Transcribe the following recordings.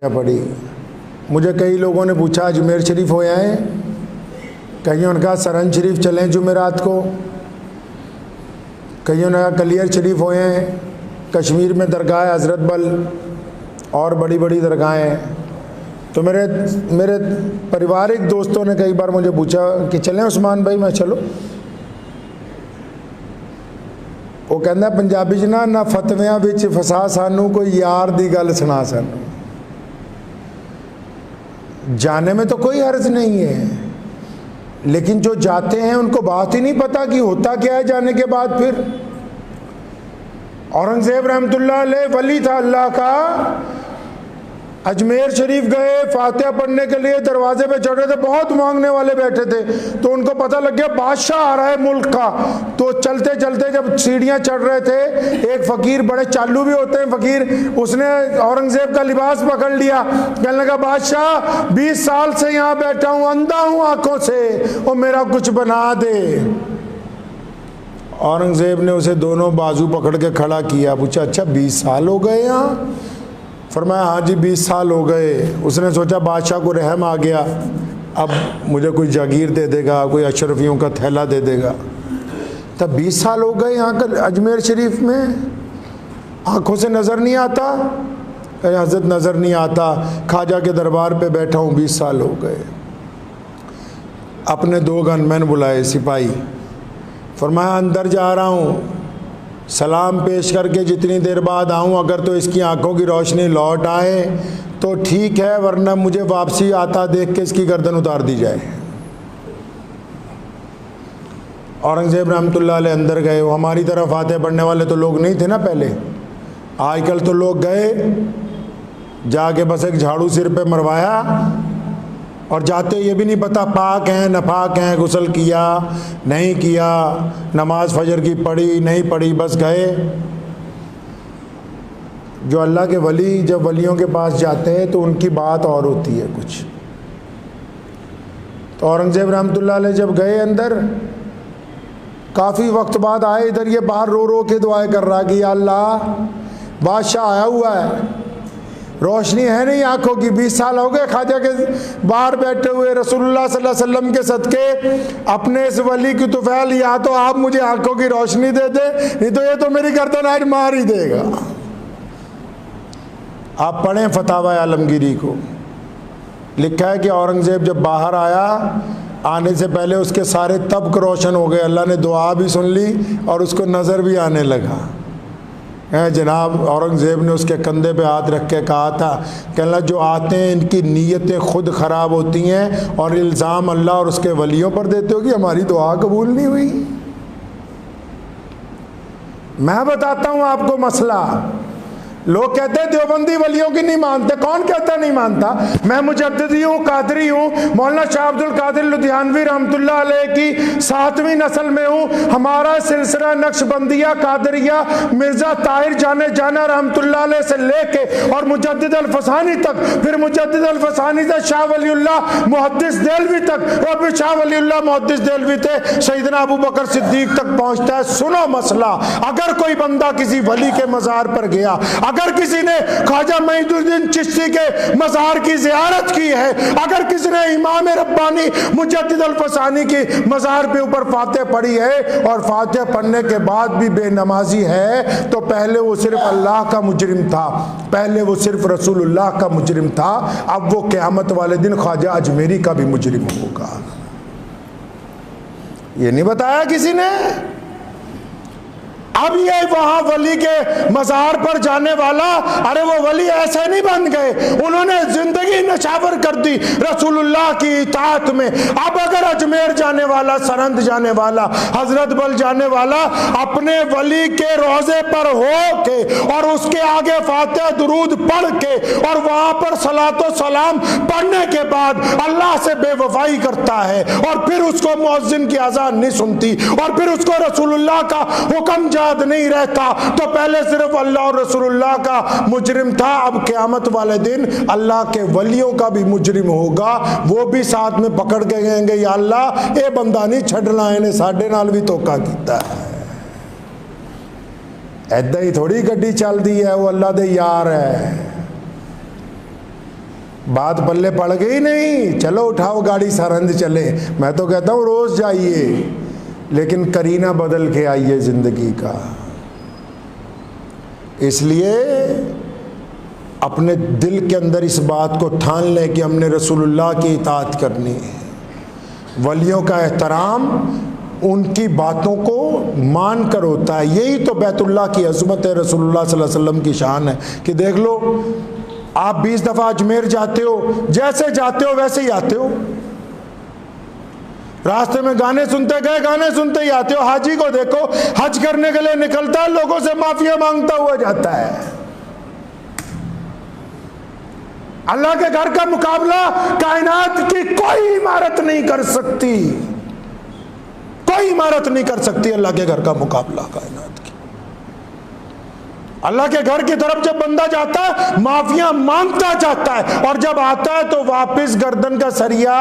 पड़ी। मुझे कई लोगों ने पूछा अजमेर शरीफ हो आए, कईयों ने कहा सरन शरीफ चलें जुमेरात को, कईयों ने कहा कलियर शरीफ हो आए, कश्मीर में दरगाह हज़रत बल और बड़ी बड़ी दरगाहें। तो मेरे पारिवारिक दोस्तों ने कई बार मुझे पूछा कि चलें उस्मान भाई, मैं चलो। वो कहना पंजाबी च ना फतवियां विच फसा सानू कोई यार दी गल सुना सानू। जाने में तो कोई हर्ज नहीं है, लेकिन जो जाते हैं उनको बात ही नहीं पता कि होता क्या है जाने के बाद। फिर औरंगजेब रहमतुल्लाह अलैह वली था अल्लाह का, अजमेर शरीफ गए, फातिहा पढ़ने के लिए दरवाजे पे चढ़ रहे थे, बहुत मांगने वाले बैठे थे, तो उनको पता लग गया बादशाह आ रहा है मुल्क का। तो चलते चलते जब सीढ़ियां चढ़ रहे थे, एक फकीर, बड़े चालू भी होते हैं फकीर, उसने औरंगजेब का लिबास पकड़ लिया, कहने लगा बादशाह 20 साल से यहाँ बैठा हूँ, अंधा हूँ आंखों से, और मेरा कुछ बना दे। औरंगजेब ने उसे दोनों बाजू पकड़ के खड़ा किया, पूछा अच्छा 20 साल हो गए यहाँ? फरमाया हाँ जी 20 साल हो गए। उसने सोचा बादशाह को रहम आ गया, अब मुझे कोई जागीर दे देगा, कोई अशरफियों का थैला दे देगा। तब 20 साल हो गए यहाँ का अजमेर शरीफ में, आंखों से नज़र नहीं आता? हजरत नज़र नहीं आता, ख्वाजा के दरबार पे बैठा हूँ 20 साल हो गए। अपने 2 गनमैन बुलाए सिपाही, फरमाया अंदर जा रहा हूँ, सलाम पेश करके जितनी देर बाद आऊँ, अगर तो इसकी आंखों की रोशनी लौट आए तो ठीक है, वरना मुझे वापसी आता देख के इसकी गर्दन उतार दी जाए। औरंगजेब रहमतुल्लाह अलैह अंदर गए। हमारी तरफ फातिहा पढ़ने वाले तो लोग नहीं थे ना पहले, आजकल तो लोग गए, जाके बस एक झाड़ू सिर पे मरवाया और जाते ये भी नहीं पता पाक हैं नपाक हैं, गुस्ल किया नहीं किया, नमाज फजर की पढ़ी नहीं पढ़ी, बस गए। जो अल्लाह के वली जब वलियों के पास जाते हैं तो उनकी बात और होती है कुछ। तो औरंगजेब रहमतुल्लाह अलैह जब गए अंदर, काफ़ी वक्त बाद आए इधर, ये बाहर रो रो के दुआएं कर रहा कि या अल्लाह बादशाह आया हुआ है, रोशनी है नहीं आंखों की, 20 साल हो गए ख्वाजा के बाहर बैठे हुए, रसूलुल्लाह सल्लल्लाहु अलैहि वसल्लम के सदके अपने इस वली की तुफैल, या तो आप मुझे आंखों की रोशनी दे दे, नहीं तो ये तो मेरी गर्दन आज मार ही देगा। आप पढ़ें फतावा आलमगीरी को, लिखा है कि औरंगजेब जब बाहर आया, आने से पहले उसके सारे तबक रोशन हो गए, अल्लाह ने दुआ भी सुन ली और उसको नज़र भी आने लगा। जनाब औरंगज़ेब ने उसके कंधे पे हाथ रख के कहा था, कहना जो आते हैं इनकी नीयतें खुद ख़राब होती हैं और इल्ज़ाम अल्लाह और उसके वलियों पर देते हो कि हमारी दुआ कबूल नहीं हुई। मैं बताता हूँ आपको मसला। लोग कहते हैं देवबंदी वलियों की नहीं मानते, कौन कहता नहीं मानता? मैं मुजद्दिदी हूँ, कादरी हूँ, मौलाना शाह अब्दुल कादिर लुधियानवी रहमतुल्लाह अलैह की 7वीं नस्ल में हूँ। हमारा सिलसिला नक्शबंदिया कादरिया मिर्ज़ा ताहिर जाने जाना रहमतुल्लाह अलैह से लेके और मुजद्दिद अल-फसानी तक, फिर मुजद्दिद अल-फसानी से शाह वलीउल्लाह मुहद्दिस देलवी तक, और फिर शाह वलीउल्लाह मुहद्दिस देलवी थे सैयदना अबू बकर सिद्दीक तक पहुँचता है। सुनो मसला, अगर कोई बंदा किसी वली के मज़ार पर गया, अगर किसी ने ख्वाजा मोइनुद्दीन चिश्ती के मज़ार की ज़ियारत की है, अगर किसी ने इमाम रब्बानी मुजद्दिद अल-फसानी की मज़ार पे ऊपर फातिहा पढ़ी है और फातिहा पढ़ने के बाद भी बेनमाजी है, तो पहले वो सिर्फ अल्लाह का मुजरिम था, पहले वो सिर्फ रसूलुल्लाह का मुजरिम था, अब वो क़यामत वाले दिन ख्वाजा अजमेरी का भी मुजरिम होगा। ये नहीं बताया किसी ने। अब ये वहां वली के मज़ार पर जाने वाला, अरे वो वली ऐसे नहीं बन गए, उन्होंने जिंदगी नशावर कर दी रसूलुल्लाह की इताअत में। अब अगर अजमेर जाने वाला, सरंद जाने वाला, हजरत बल जाने वाला अपने वली के रोजे पर हो के और उसके आगे फातिहा दुरूद पढ़ के और वहां पर सलातो सलाम पढ़ने के बाद अल्लाह से बेवफाई करता है और फिर उसको मुअज्जिन की अज़ान नहीं सुनती और फिर उसको रसूलुल्लाह का हुक्म याद नहीं रहता, तो पहले सिर्फ अल्लाह और रसूलुल्लाह का मुजरिम था, अब क़यामत वाले दिन अल्लाह के वलियों का भी मुजरिम होगा। वो भी साथ में पकड़ के कहेंगे या अल्लाह ये बंदा नहीं छड़ना, इन्हें साडे नाल भी धोखा कीता है। ऐदा ही थोड़ी गड्डी चलती है, वो अल्लाह दे यार है। बात पल्ले पड़ गई नहीं, चलो उठाओ गाड़ी सरहंद चले। मैं तो कहता हूँ रोज जाइए, लेकिन करीना बदल के आइए जिंदगी का। इसलिए अपने दिल के अंदर इस बात को ठान लें कि हमने रसूलुल्लाह की इताअत करनी है, वलियों का एहतराम उनकी बातों को मान कर होता है। यही तो बैतुल्लाह की अज़मत है, रसूलुल्लाह सल्लल्लाहु अलैहि वसल्लम की शान है कि देख लो, आप 20 दफ़ा अजमेर जाते हो, जैसे जाते हो वैसे ही आते हो। रास्ते में गाने सुनते गए, गाने सुनते ही आते हो। हाजी को देखो, हज करने के लिए निकलता है, लोगों से माफिया मांगता हुआ जाता है। अल्लाह के घर का मुकाबला कायनात की कोई इमारत नहीं कर सकती, कोई इमारत नहीं कर सकती अल्लाह के घर का मुकाबला कायनात की। अल्लाह के घर की तरफ जब बंदा जाता है, माफिया मांगता जाता है, और जब आता है तो वापस गर्दन का सरिया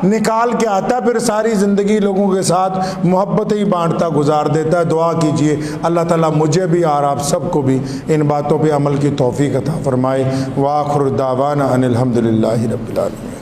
निकाल के आता है, फिर सारी जिंदगी लोगों के साथ मोहब्बत ही बांटता गुजार देता है। दुआ कीजिए अल्लाह ताला मुझे भी और आप सबको भी इन बातों पे अमल की तौफीक अता फरमाए। व आखिर दावाना अनिल हम्दुलिल्लाहि रब्बिल आलमीन।